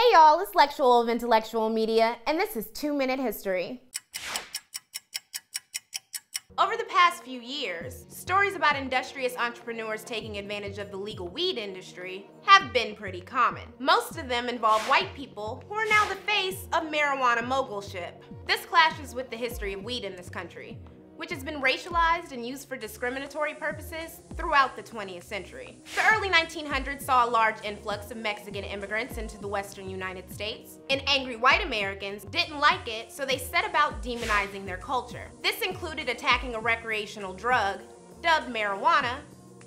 Hey y'all, it's Lexual of Intellectual Media, and this is 2-Minute History. Over the past few years, stories about industrious entrepreneurs taking advantage of the legal weed industry have been pretty common. Most of them involve white people who are now the face of marijuana mogulship. This clashes with the history of weed in this country, which has been racialized and used for discriminatory purposes throughout the 20th century. The early 1900s saw a large influx of Mexican immigrants into the western United States, and angry white Americans didn't like it, so they set about demonizing their culture. This included attacking a recreational drug, dubbed marijuana,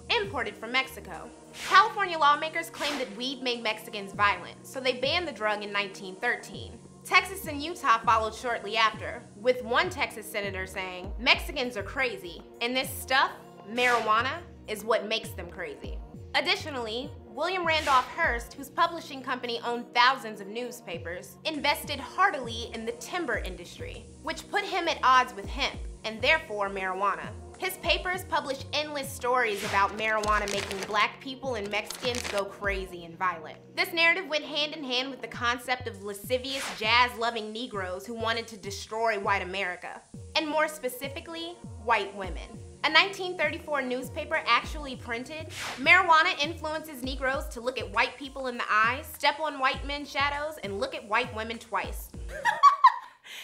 imported from Mexico. California lawmakers claimed that weed made Mexicans violent, so they banned the drug in 1913. Texas and Utah followed shortly after, with one Texas senator saying, "Mexicans are crazy, and this stuff, marijuana, is what makes them crazy." Additionally, William Randolph Hearst, whose publishing company owned thousands of newspapers, invested heartily in the timber industry, which put him at odds with hemp, and therefore marijuana. His papers published endless stories about marijuana making black people and Mexicans go crazy and violent. This narrative went hand in hand with the concept of lascivious, jazz-loving Negroes who wanted to destroy white America, and more specifically, white women. A 1934 newspaper actually printed, "Marijuana influences Negroes to look at white people in the eyes, step on white men's shadows, and look at white women twice."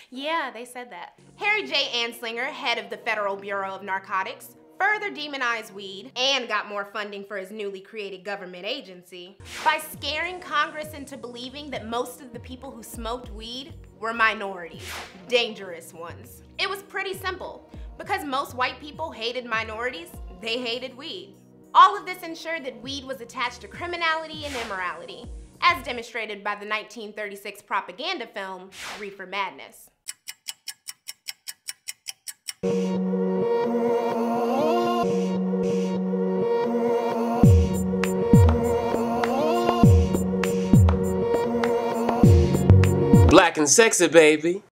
Yeah, they said that. Harry J. Anslinger, head of the Federal Bureau of Narcotics, further demonized weed and got more funding for his newly created government agency by scaring Congress into believing that most of the people who smoked weed were minorities, dangerous ones. It was pretty simple. Because most white people hated minorities, they hated weed. All of this ensured that weed was attached to criminality and immorality, as demonstrated by the 1936 propaganda film, Reefer Madness. Black and sexy, baby.